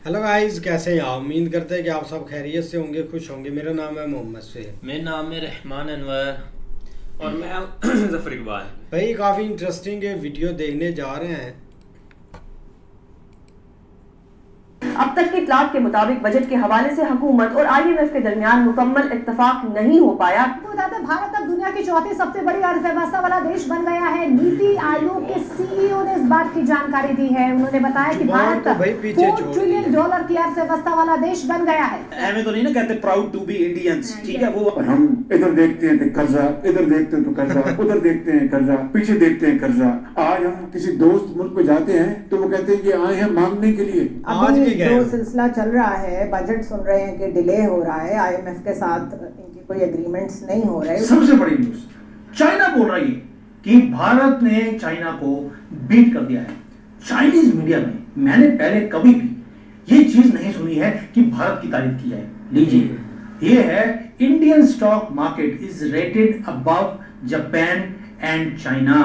Hello guys, कैसे हैं आप? उम्मीद करते हैं कि आप सब खैरियत से होंगे, खुश होंगे। मेरा नाम है मोहम्मद से। मेरा नाम है रहमान अनवर। और मैं जफर इकबाल। भाई काफ़ी इंटरेस्टिंग वीडियो देखने जा रहे हैं। अब तक की इत्तलात के मुताबिक बजट के हवाले से हुकूमत और IMF के दरमियान मुकम्मल इत्तफाक नहीं हो पाया। बताते भारत अब दुनिया की चौथी सबसे बड़ी अर्थव्यवस्था वाला देश बन गया है। नीति आयोग के CEO ने इस बात की जानकारी दी है। उन्होंने बताया कि भारत $4 ट्रिलियन की अर्थव्यवस्था वाला देश बन गया है। हमें तो नहीं ना कहते प्राउड टू बी इंडियंस, ठीक है? वो हम इधर देखते हैं तो कर्जा, इधर देखते हैं तो कर्जा, उधर देखते हैं कर्जा, पीछे देखते हैं कर्जा। आज हम किसी दोस्त मुल्क पे जाते हैं तो वो कहते हैं कि आए हैं मांगने के लिए। आज भी गए जो सिलसिला चल रहा है, बजट सुन रहे हैं कि डिले हो रहा है, IMF के साथ इनकी कोई एग्रीमेंट्स नहीं हो रहे। सबसे बड़ी न्यूज, चाइना बोल रही है कि भारत ने चाइना को बीट कर दिया है। चाइनीज मीडिया में मैंने पहले कभी भी ये चीज नहीं सुनी है कि भारत की तारीफ की जाए। लीजिए, ये है Indian stock market is rated above Japan and China.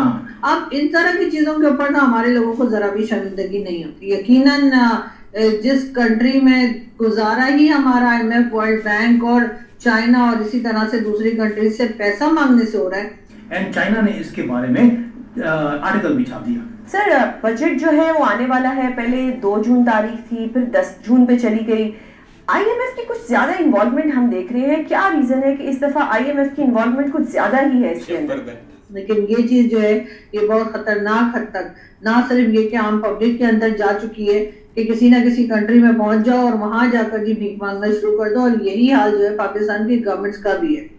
अब इन तरह की चीजों के ऊपर ना हमारे लोगों को जरा भी शर्मिंदगी नहीं होती। यकीनन जिस कंट्री में गुजारा ही हमारा IMF, वर्ल्ड बैंक और चाइना और इसी तरह से दूसरी कंट्री से पैसा मांगने से हो रहा है। एंड चाइना ने इसके बारे में आर्टिकल भी छाप दिया। सर, बजट जो है वो आने वाला है। पहले 2 जून तारीख थी, फिर 10 जून पे चली गई। IMF की कुछ ज्यादा इन्वॉल्वमेंट हम देख रहे हैं। क्या रीजन है कि इस दफा IMF की इन्वॉल्वमेंट कुछ ज्यादा ही है इसके अंदर? लेकिन ये चीज जो है ये बहुत खतरनाक हद तक ना सिर्फ ये कि आम पब्लिक के अंदर जा चुकी है कि किसी ना किसी कंट्री में पहुंच जाओ और वहां जाकर जी भीख मांगना शुरू कर दो, और यही हाल जो है पाकिस्तान की गवर्नमेंट्स का भी है।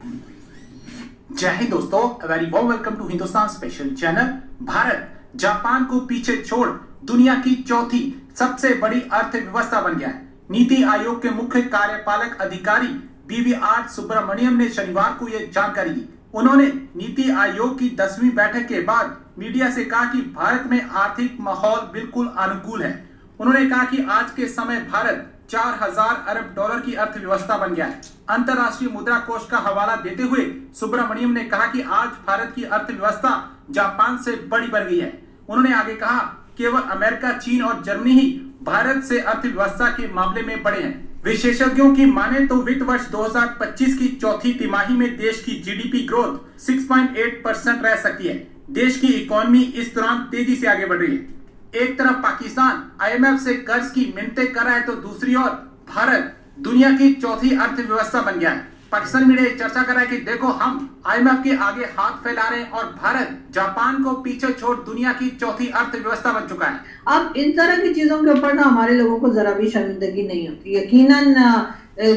जय हिंद दोस्तों, very warm welcome to Hindustan special channel. Bharat Japan को पीछे छोड़ दुनिया की चौथी सबसे बड़ी अर्थव्यवस्था बन गया है। नीति आयोग के मुख्य कार्यपालक अधिकारी BVR सुब्रमण्यम ने शनिवार को यह जानकारी दी। उन्होंने नीति आयोग की 10वीं बैठक के बाद मीडिया से कहा कि भारत में आर्थिक माहौल बिल्कुल अनुकूल है। उन्होंने कहा कि आज के समय भारत 4000 अरब डॉलर की अर्थव्यवस्था बन गया है। अंतर्राष्ट्रीय मुद्रा कोष का हवाला देते हुए सुब्रमण्यम ने कहा कि आज भारत की अर्थव्यवस्था जापान से बड़ी बन गई है। उन्होंने आगे कहा, केवल अमेरिका, चीन और जर्मनी ही भारत से अर्थव्यवस्था के मामले में बड़े हैं। विशेषज्ञों की माने तो वित्त वर्ष 2025 की चौथी तिमाही में देश की GDP ग्रोथ 6.8% रह सकती है। देश की इकोनॉमी इस दौरान तेजी से आगे बढ़ रही है। एक तरफ पाकिस्तान IMF से कर्ज की मिन्नतें कर रहा है तो दूसरी ओर भारत दुनिया की चौथी अर्थव्यवस्था बन गया है। पाकिस्तान मीडिया चर्चा कर रहा है कि देखो, हम IMF के आगे हाथ फैला रहे हैं और भारत जापान को पीछे छोड़ दुनिया की चौथी अर्थव्यवस्था बन चुका है। अब इन तरह की चीजों के ऊपर ना हमारे लोगों को जरा भी शर्मिंदगी नहीं होती। यकीनन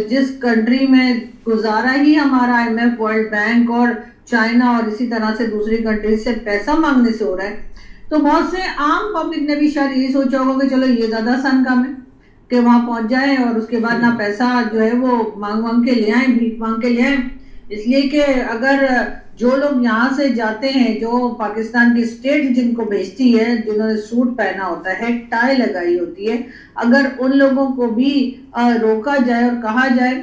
जिस कंट्री में गुजारा ही हमारा IMF, वर्ल्ड बैंक और चाइना और इसी तरह से दूसरी कंट्री से पैसा मांगने से हो रहा है, तो बहुत से आम पब्लिक ने भी शायद यही सोचा होगा कि चलो ये ज्यादा आसान काम है कि वहां पहुंच जाए और उसके बाद ना पैसा जो है वो मांग के ले आए, भीख मांग के ले आए। इसलिए कि अगर जो लोग यहाँ से जाते हैं, जो पाकिस्तान की स्टेट जिनको भेजती है, जिन्होंने सूट पहना होता है, टाई लगाई होती है, अगर उन लोगों को भी रोका जाए और कहा जाए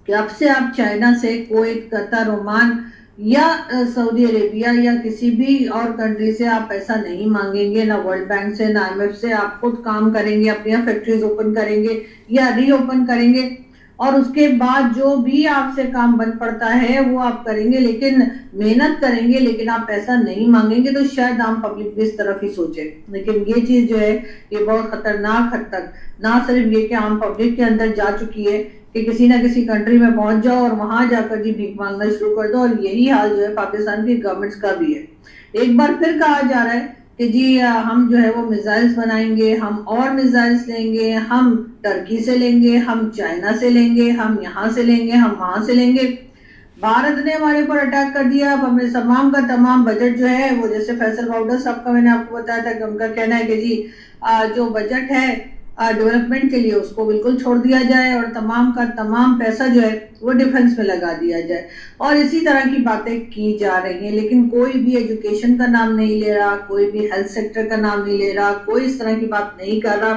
कि अब से आप चाइना से, कुवैत, कतर, ओमान या सऊदी अरेबिया या किसी भी और कंट्री से आप पैसा नहीं मांगेंगे, ना वर्ल्ड बैंक से ना IMF से, आप खुद काम करेंगे, अपनी फैक्ट्रीज ओपन करेंगे या रीओपन करेंगे और उसके बाद जो भी आपसे काम बन पड़ता है वो आप करेंगे, लेकिन मेहनत करेंगे, लेकिन आप पैसा नहीं मांगेंगे, तो शायद आम पब्लिक भी इस तरफ ही सोचे। लेकिन ये चीज जो है ये बहुत खतरनाक हद तक ना सिर्फ ये कि आम पब्लिक के अंदर जा चुकी है कि किसी ना किसी कंट्री में पहुंच जाओ और वहां जाकर जी भीख मांगना शुरू कर दो, और यही हाल जो है पाकिस्तान की गवर्नमेंट्स का भी है। एक बार फिर कहा जा रहा है कि जी हम जो है वो मिसाइल्स बनाएंगे, हम और मिसाइल्स लेंगे, हम टर्की से लेंगे, हम चाइना से लेंगे, हम यहाँ से लेंगे, हम वहां से लेंगे। भारत ने हमारे ऊपर अटैक कर दिया। अब हमें तमाम का तमाम बजट जो है वो, जैसे फैसल बाउडर साहब का मैंने आपको बताया था कि उनका कहना है कि जी जो बजट है डेवलपमेंट के लिए उसको बिल्कुल छोड़ दिया जाए और तमाम का तमाम पैसा जो है वो डिफेंस में लगा दिया जाए, और इसी तरह की बातें की जा रही हैं। लेकिन कोई भी एजुकेशन का नाम नहीं ले रहा, कोई भी हेल्थ सेक्टर का नाम नहीं ले रहा, कोई इस तरह की बात नहीं कर रहा।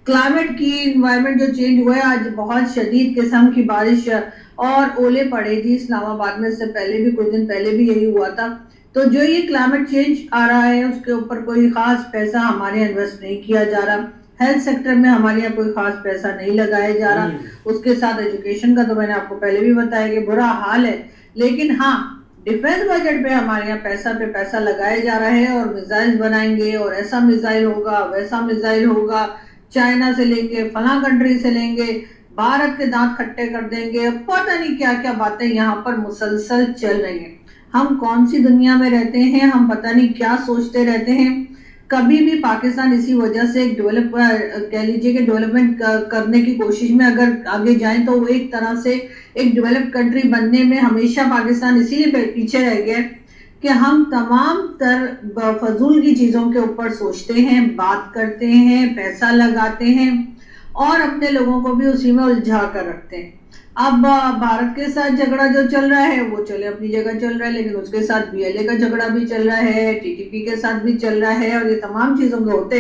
क्लाइमेट की, इन्वायरमेंट जो चेंज हुआ है, आज बहुत शदीद किस्म की बारिश और ओले पड़े जी इस्लामाबाद में, इससे पहले भी कुछ दिन पहले भी यही हुआ था। तो जो ये क्लाइमेट चेंज आ रहा है उसके ऊपर कोई खास पैसा हमारे इन्वेस्ट नहीं किया जा रहा। हेल्थ सेक्टर में हमारे यहाँ कोई खास पैसा नहीं लगाया जा रहा। उसके साथ एजुकेशन का तो मैंने आपको पहले भी बताया कि बुरा हाल है, लेकिन हाँ डिफेंस बजट पे हमारे यहाँ पैसा पे पैसा लगाया जा रहा है और मिसाइल बनाएंगे और ऐसा मिसाइल होगा वैसा मिसाइल होगा, चाइना से लेंगे फला कंट्री से लेंगे, भारत के दांत खट्टे कर देंगे, पता नहीं क्या क्या बातें यहाँ पर मुसलसल चल रही हैं। हम कौन सी दुनिया में रहते हैं, हम पता नहीं क्या सोचते रहते हैं। कभी भी पाकिस्तान इसी वजह से डेवलप कह लीजिए कि डेवलपमेंट करने की कोशिश में अगर आगे जाए तो वो एक तरह से एक डेवलप्ड कंट्री बनने में हमेशा पाकिस्तान इसीलिए पीछे रह गया कि हम तमाम फजूल की चीज़ों के ऊपर सोचते हैं, बात करते हैं, पैसा लगाते हैं और अपने लोगों को भी उसी में उलझा कर रखते हैं। अब भारत के साथ झगड़ा जो चल रहा है वो चले अपनी जगह चल रहा है, लेकिन उसके साथ BLA का झगड़ा भी चल रहा है, TTP के साथ भी चल रहा है और ये तमाम चीज़ों के होते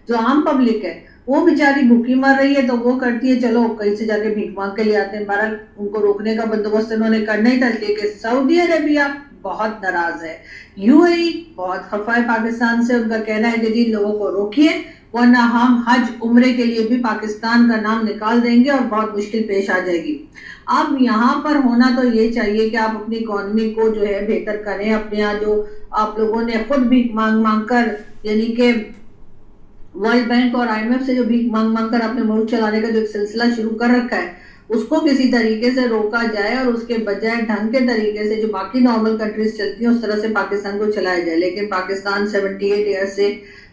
जो आम पब्लिक है वो बेचारी भूखी मर रही है तो वो करती है चलो कहीं से जाके भीख मांग के ले आते हैं। बहरहाल उनको रोकने का बंदोबस्त उन्होंने करना ही था, लेकिन सऊदी अरेबिया बहुत नाराज है, UAE बहुत खफा है पाकिस्तान से। उनका कहना है कि जी लोगों को रोकिए वरना हम हज उम्रे के लिए भी पाकिस्तान का नाम निकाल देंगे और बहुत मुश्किल पेश आ जाएगी। अब यहाँ पर होना तो ये चाहिए कि आप अपनी इकोनॉमी को जो है बेहतर करें। अपने यहाँ जो आप लोगों ने खुद भीख मांग मांग कर यानी कि वर्ल्ड बैंक और IMF से जो भीख मांग मांग कर अपने मुल्क चलाने का जो एक सिलसिला शुरू कर रखा है उसको किसी तरीके से रोका जाए और उसके बजाय ढंग के तरीके से जो बाकी नॉर्मल कंट्रीज चलती हैं उस तरह से पाकिस्तान को चलाया जाए। लेकिन पाकिस्तान 78 ईयर से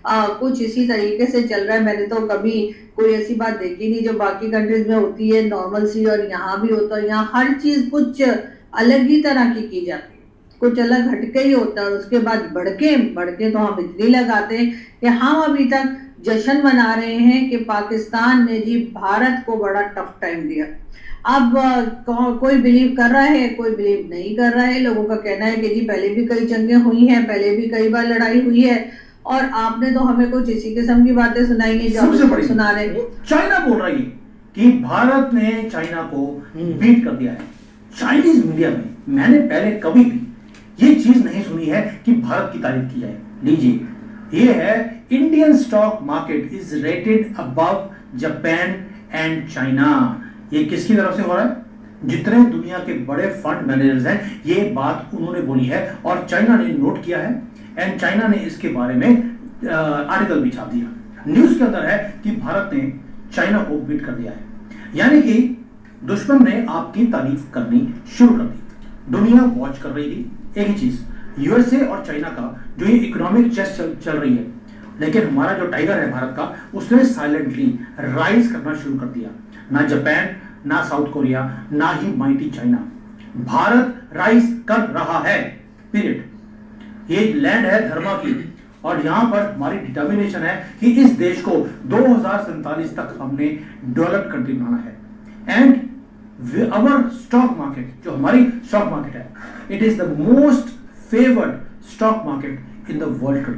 कुछ इसी तरीके से चल रहा है। मैंने तो कभी कोई ऐसी बात देखी नहीं जो बाकी कंट्रीज में होती है नॉर्मल सी और यहाँ भी होता है। यहाँ हर चीज कुछ अलग ही तरह की जाती है, कुछ अलग हटके ही होता है और उसके बाद बढ़के तो हम इतनी लगाते हैं कि हम अभी तक जश्न मना रहे हैं कि पाकिस्तान ने जी भारत को बड़ा टफ टाइम दिया। अब कोई बिलीव कर रहा है, कोई बिलीव नहीं कर रहा है। लोगों का कहना है कि जी पहले भी कई जंगें हुई हैं, पहले भी कई बार लड़ाई हुई है और आपने तो हमें कुछ इसी किस्म की बातें सुनाई है जो आप सुना रहे हैं। चाइना बोल रही है कि भारत ने चाइना को बीट कर दिया है। चाइनीज मीडिया में मैंने पहले कभी भी ये चीज नहीं सुनी है कि भारत की तारीफ की जाए। लीजिए, ये है Indian stock market is rated above Japan and China. ये किसकी तरफ से हो रहा है? जितने दुनिया के बड़े फंड मैनेजर्स हैं ये बात उन्होंने बोली है और चाइना ने नोट किया है एंड चाइना ने इसके बारे में आर्टिकल भी छाप दिया। न्यूज के अंदर है कि भारत ने चाइना को बीट कर दिया है, यानी कि दुश्मन ने आपकी तारीफ करनी शुरू कर दी। दुनिया वॉच कर रही थी एक ही चीज, USA और चाइना का जो ये इकोनॉमिक चेस चल रही है, लेकिन हमारा जो टाइगर है भारत का उसने साइलेंटली राइज करना शुरू कर दिया। ना जापान, ना साउथ कोरिया, ना ही माइटी चाइना, भारत राइज कर रहा है, पीरियड। ये लैंड है धर्मा की और यहां पर हमारी डिटर्मिनेशन है कि इस देश को 2047 तक हमने डेवलप्ड कंट्री बनाना है। एंड अवर स्टॉक मार्केट, जो हमारी स्टॉक मार्केट है, it is the most favoured stock market in the world.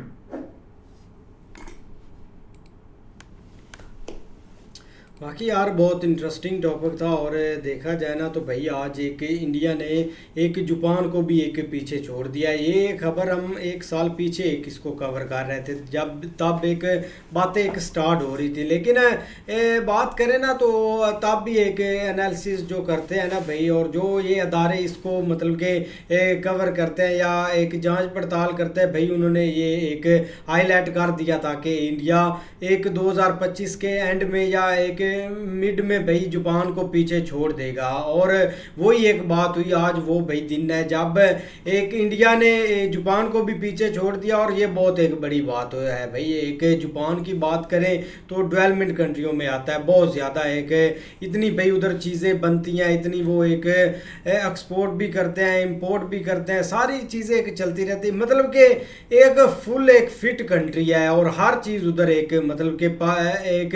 बाकी यार बहुत इंटरेस्टिंग टॉपिक था और देखा जाए ना तो भाई आज एक इंडिया ने एक जापान को भी एक पीछे छोड़ दिया। ये खबर हम एक साल पीछे एक इसको कवर कर रहे थे जब तब एक बातें एक स्टार्ट हो रही थी, लेकिन बात करें ना तो तब भी एक एनालिसिस जो करते हैं ना भाई और जो ये अदारे इसको मतलब के कवर करते हैं या एक जांच पड़ताल करते हैं भाई, उन्होंने ये एक हाईलाइट कर दिया था कि इंडिया एक 2025 के एंड में या एक मिड में भाई जापान को पीछे छोड़ देगा। और वही एक बात हुई, आज वो भाई दिन है जब एक इंडिया ने जापान को भी पीछे छोड़ दिया और ये बहुत एक बड़ी बात है भाई। एक जापान की बात करें तो डेवलपमेंट कंट्रियों में आता है बहुत ज़्यादा, एक इतनी भाई उधर चीज़ें बनती हैं, इतनी वो एक एक्सपोर्ट भी करते हैं, इंपोर्ट भी करते हैं, सारी चीज़ें एक चलती रहती है, मतलब कि एक फुल एक फिट कंट्री है और हर चीज़ उधर एक मतलब के एक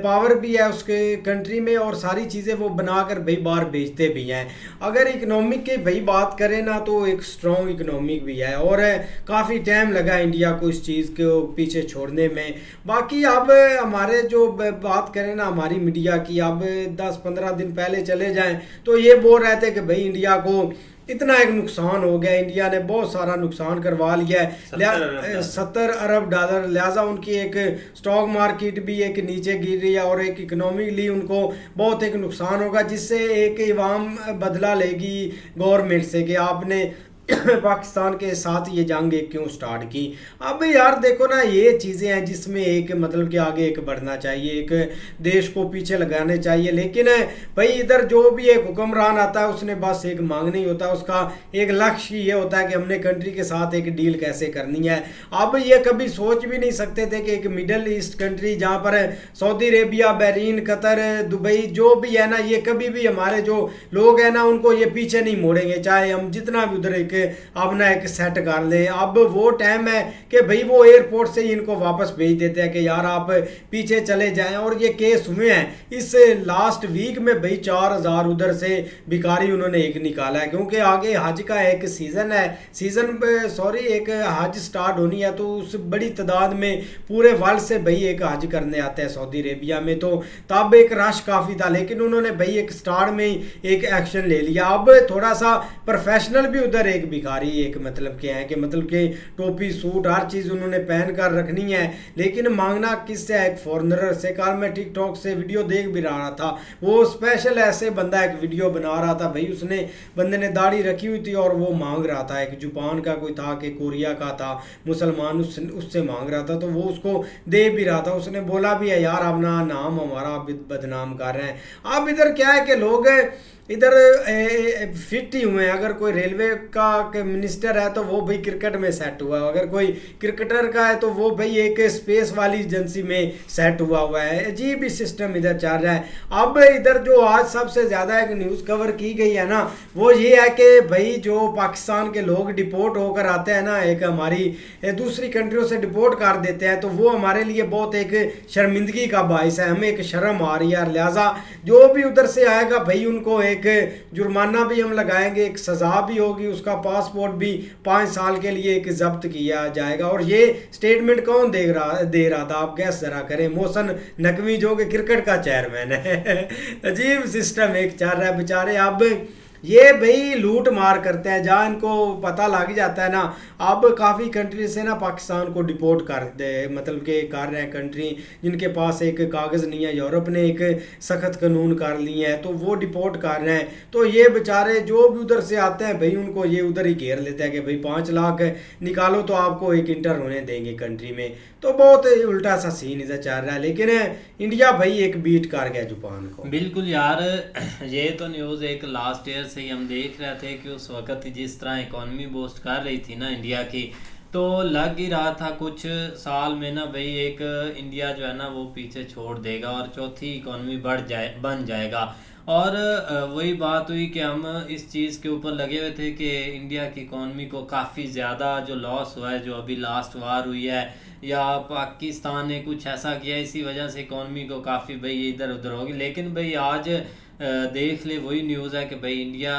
पावर भी है उसके कंट्री में और सारी चीज़ें वो बनाकर भाई बाहर बेचते भी हैं। अगर इकोनॉमिक की भाई बात करें ना तो एक स्ट्रॉन्ग इकोनॉमिक भी है और काफ़ी टाइम लगा इंडिया को इस चीज़ को पीछे छोड़ने में। बाकी अब हमारे जो बात करें ना हमारी मीडिया की, अब 10-15 दिन पहले चले जाएं तो ये बोल रहे थे कि भाई इंडिया को इतना एक नुकसान हो गया, इंडिया ने बहुत सारा नुकसान करवा लिया है, 70 अरब डॉलर। लिहाजा उनकी एक स्टॉक मार्केट भी एक नीचे गिर रही है और एक इकोनॉमिकली उनको बहुत एक नुकसान होगा, जिससे एक इवाम बदला लेगी गवर्नमेंट से कि आपने पाकिस्तान के साथ ये जंग क्यों स्टार्ट की। अब यार देखो ना, ये चीज़ें हैं जिसमें एक मतलब कि आगे एक बढ़ना चाहिए, एक देश को पीछे लगाने चाहिए। लेकिन भाई इधर जो भी एक हुक्मरान आता है उसने बस एक मांगना ही होता है, उसका एक लक्ष्य ये होता है कि हमने कंट्री के साथ एक डील कैसे करनी है। अब ये कभी सोच भी नहीं सकते थे कि एक मिडल ईस्ट कंट्री जहाँ पर Saudi Arabia, Bahrain, Qatar, Dubai जो भी है ना, ये कभी भी हमारे जो लोग हैं ना उनको ये पीछे नहीं मोड़ेंगे, चाहे हम जितना भी उधर अपना एक सेट कर ले। अब वो टाइम है कि भाई वो एयरपोर्ट से ही इनको वापस भेज देते हैं कि यार आप पीछे चले जाएं। और ये केस हुए हैं इस लास्ट वीक में भाई 4000 उधर से भिखारी उन्होंने एक निकाला है, क्योंकि आगे हज का एक सीज़न है, एक हज स्टार्ट होनी है, तो उस बड़ी तादाद में पूरे वर्ल्ड से भाई एक हज करने आते हैं सऊदी अरेबिया में, तो तब एक रश काफ़ी था। लेकिन उन्होंने भाई एक स्टार्ट में ही एक एक्शन ले लिया। अब थोड़ा सा प्रोफेशनल भी उधर एक भिखारी एक मतलब के हैं कि मतलब के टोपी सूट हर चीज़ उन्होंने पहन कर रखनी है, लेकिन मांगना किससे है? एक फॉरेनर से। कल मैं टिकटॉक से वीडियो देख भी रहा था, वो स्पेशल ऐसे बंदा एक वीडियो बना रहा था भाई, उसने बंदे ने दाढ़ी रखी हुई थी और वो मांग रहा था, एक जापान का कोई था कि कोरिया का था मुसलमान, उससे मांग रहा था, तो वो उसको दे भी रहा था। उसने बोला भी है यार अपना नाम हमारा बदनाम कर रहे हैं। अब इधर क्या है कि लोग इधर फिट ही हुए हैं। अगर कोई रेलवे का मिनिस्टर है तो वो भाई क्रिकेट में सेट हुआ है, अगर कोई क्रिकेटर का है तो वो भाई एक स्पेस वाली एजेंसी में सेट हुआ है। अजीब ही सिस्टम इधर चल रहा है। अब इधर जो आज सबसे ज़्यादा एक न्यूज़ कवर की गई है ना, वो ये है कि भाई जो पाकिस्तान के लोग डिपोर्ट होकर आते हैं ना, एक हमारी दूसरी कंट्रियों से डिपोर्ट कर देते हैं, तो वो हमारे लिए बहुत एक शर्मिंदगी का बायस है, हमें एक शर्म आ रही है। लिहाजा जो भी उधर से आएगा भाई उनको एक जुर्माना भी हम लगाएंगे, एक सज़ा भी होगी, उसका पासपोर्ट भी 5 साल के लिए एक जब्त किया जाएगा। और ये स्टेटमेंट कौन दे रहा था आप गैस जरा करें? मोहसिन नकवी जो कि क्रिकेट का चेयरमैन है। अजीब सिस्टम एक चल रहा है बेचारे। अब ये भाई लूट मार करते हैं, जहाँ इनको पता लग जाता है ना। अब काफ़ी कंट्री से ना पाकिस्तान को डिपोर्ट कर दे, मतलब कि कर रहे हैं कंट्री जिनके पास एक कागज़ नहीं है। यूरोप ने एक सख्त कानून कर लिए हैं तो वो डिपोर्ट कर रहे हैं। तो ये बेचारे जो भी उधर से आते हैं भाई उनको ये उधर ही घेर लेते हैं कि भाई 5 लाख निकालो तो आपको एक इंटर होने देंगे कंट्री में। तो बहुत उल्टा सा सीन इधर चल रहा है। लेकिन इंडिया भाई एक बीट कर गया जापान को। बिल्कुल यार, ये तो न्यूज़ एक लास्ट ईयर से ही हम देख रहे थे कि उस वक्त जिस तरह इकॉनमी बूस्ट कर रही थी ना इंडिया की, तो लग ही रहा था कुछ साल में ना भाई एक इंडिया जो है ना वो पीछे छोड़ देगा और चौथी इकॉनमी बन जाएगा। और वही बात हुई कि हम इस चीज़ के ऊपर लगे हुए थे कि इंडिया की इकॉनमी को काफ़ी ज़्यादा जो लॉस हुआ है, जो अभी लास्ट वार हुई है या पाकिस्तान ने कुछ ऐसा किया इसी वजह से इकॉनमी को काफ़ी भाई इधर उधर होगी। लेकिन भाई आज देख ले वही न्यूज़ है कि भाई इंडिया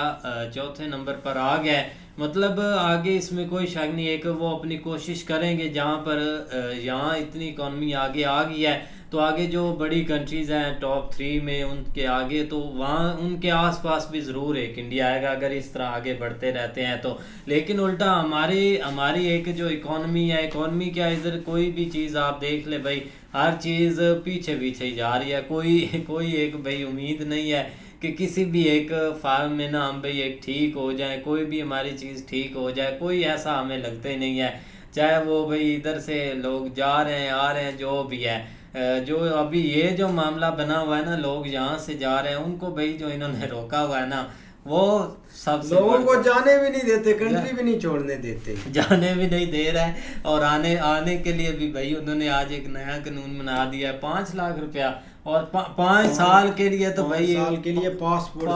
चौथे नंबर पर आ गया है। मतलब आगे इसमें कोई शक नहीं है कि वो अपनी कोशिश करेंगे, जहाँ पर यहाँ इतनी इकॉनमी आगे आ गई है तो आगे जो बड़ी कंट्रीज़ हैं टॉप 3 में उनके आगे, तो वहाँ उनके आसपास भी ज़रूर एक इंडिया आएगा अगर इस तरह आगे बढ़ते रहते हैं तो। लेकिन उल्टा हमारी एक जो इकॉनमी है, इकॉनमी क्या इधर कोई भी चीज़ आप देख ले भाई हर चीज़ पीछे पीछे ही जा रही है। कोई एक भाई उम्मीद नहीं है कि किसी भी एक फार्म में ना हम भाई एक ठीक हो जाए, कोई भी हमारी चीज़ ठीक हो जाए, कोई ऐसा हमें लगता ही नहीं है। चाहे वो भाई इधर से लोग जा रहे हैं आ रहे हैं जो भी है, जो अभी ये जो मामला बना हुआ है ना, लोग यहाँ से जा रहे हैं उनको भाई जो इन्होंने रोका हुआ है ना, वो सबसे लोगों को जाने भी नहीं देते, कंट्री भी नहीं छोड़ने देते, जाने भी नहीं दे रहा है। और आने के लिए भी भाई उन्होंने आज एक नया कानून बना दिया है, 5 लाख रुपया और 5 साल के लिए, तो भाई साल के लिए पासपोर्ट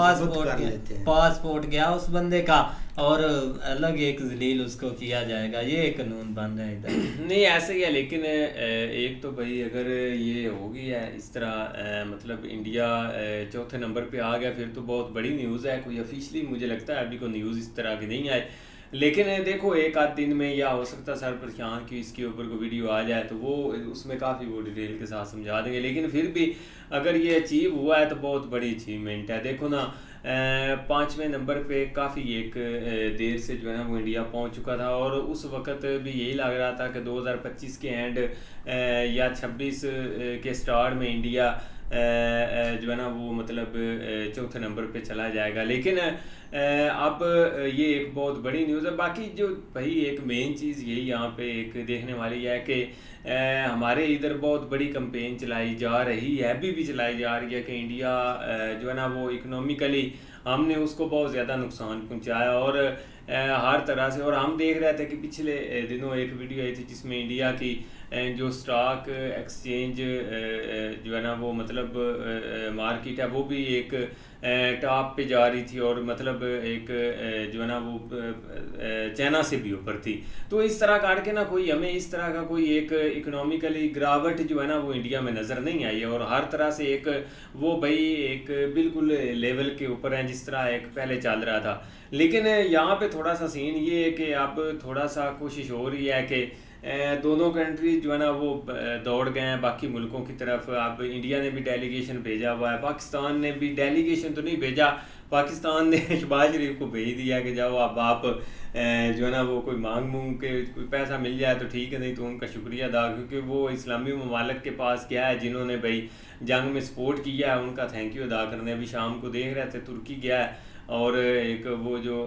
गया उस बंदे का और अलग एक जलील उसको किया जाएगा। ये कानून बन रहा है इधर। नहीं ऐसे ही है, लेकिन एक तो भाई अगर ये हो गई है इस तरह, मतलब इंडिया चौथे नंबर पे आ गया, फिर तो बहुत बड़ी न्यूज़ है। कोई ऑफिशियली मुझे लगता है अभी कोई न्यूज़ इस तरह की नहीं आई, लेकिन देखो एक आध दिन में या हो सकता है सर प्रशांत की इसके ऊपर कोई वीडियो आ जाए तो वो उसमें काफ़ी वो डिटेल के साथ समझा देंगे। लेकिन फिर भी अगर ये अचीव हुआ है तो बहुत बड़ी अचीवमेंट है। देखो ना, 5वें नंबर पे काफ़ी एक देर से जो है ना वो इंडिया पहुंच चुका था, और उस वक़्त भी यही लग रहा था कि 2025 के एंड या 26 के स्टार्ट में इंडिया जो है ना वो मतलब चौथे नंबर पे चला जाएगा। लेकिन अब ये एक बहुत बड़ी न्यूज़ है। बाकी जो भाई एक मेन चीज़ यही यहाँ पे एक देखने वाली है कि हमारे इधर बहुत बड़ी कैंपेन चलाई जा रही है, अभी भी चलाई जा रही है कि इंडिया जो है ना वो इकोनॉमिकली हमने उसको बहुत ज़्यादा नुकसान पहुंचाया, और हर तरह से। और हम देख रहे थे कि पिछले दिनों एक वीडियो आई थी जिसमें इंडिया की जो स्टॉक एक्सचेंज जो है ना वो मतलब मार्केट है वो भी एक टॉप पे जा रही थी, और मतलब एक जो है ना वो चाइना से भी ऊपर थी। तो इस तरह करके ना कोई हमें इस तरह का कोई एक इकोनॉमिकली गिरावट जो है ना वो इंडिया में नज़र नहीं आई है, और हर तरह से एक वो भाई एक बिल्कुल लेवल के ऊपर है जिस तरह एक पहले चल रहा था। लेकिन यहाँ पे थोड़ा सा सीन ये है कि अब थोड़ा सा कोशिश हो रही है कि दोनों कंट्री जो है ना वो दौड़ गए हैं बाकी मुल्कों की तरफ। अब इंडिया ने भी डेलीगेशन भेजा हुआ है, पाकिस्तान ने भी डेलीगेशन तो नहीं भेजा, पाकिस्तान ने शहबाज शरीफ को भेज दिया कि जाओ अब आप जो है ना वो कोई मांग के कोई पैसा मिल जाए तो ठीक है, नहीं तो उनका शुक्रिया अदा, क्योंकि वो इस्लामी ममालिक के पास गया है जिन्होंने भाई जंग में सपोर्ट किया है, उनका थैंक यू अदा करने। अभी शाम को देख रहे थे तुर्की गया है, और एक वो जो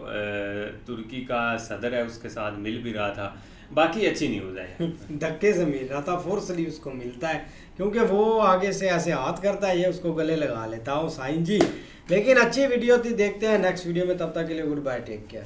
तुर्की का सदर है उसके साथ मिल भी रहा था। बाकी अच्छी न्यूज़ है, धक्के से मिल रहा था, फोर्सली उसको मिलता है क्योंकि वो आगे से ऐसे हाथ करता है, ये उसको गले लगा लेता हूँ साईं जी। लेकिन अच्छी वीडियो थी, देखते हैं नेक्स्ट वीडियो में, तब तक के लिए गुड बाय, टेक केयर।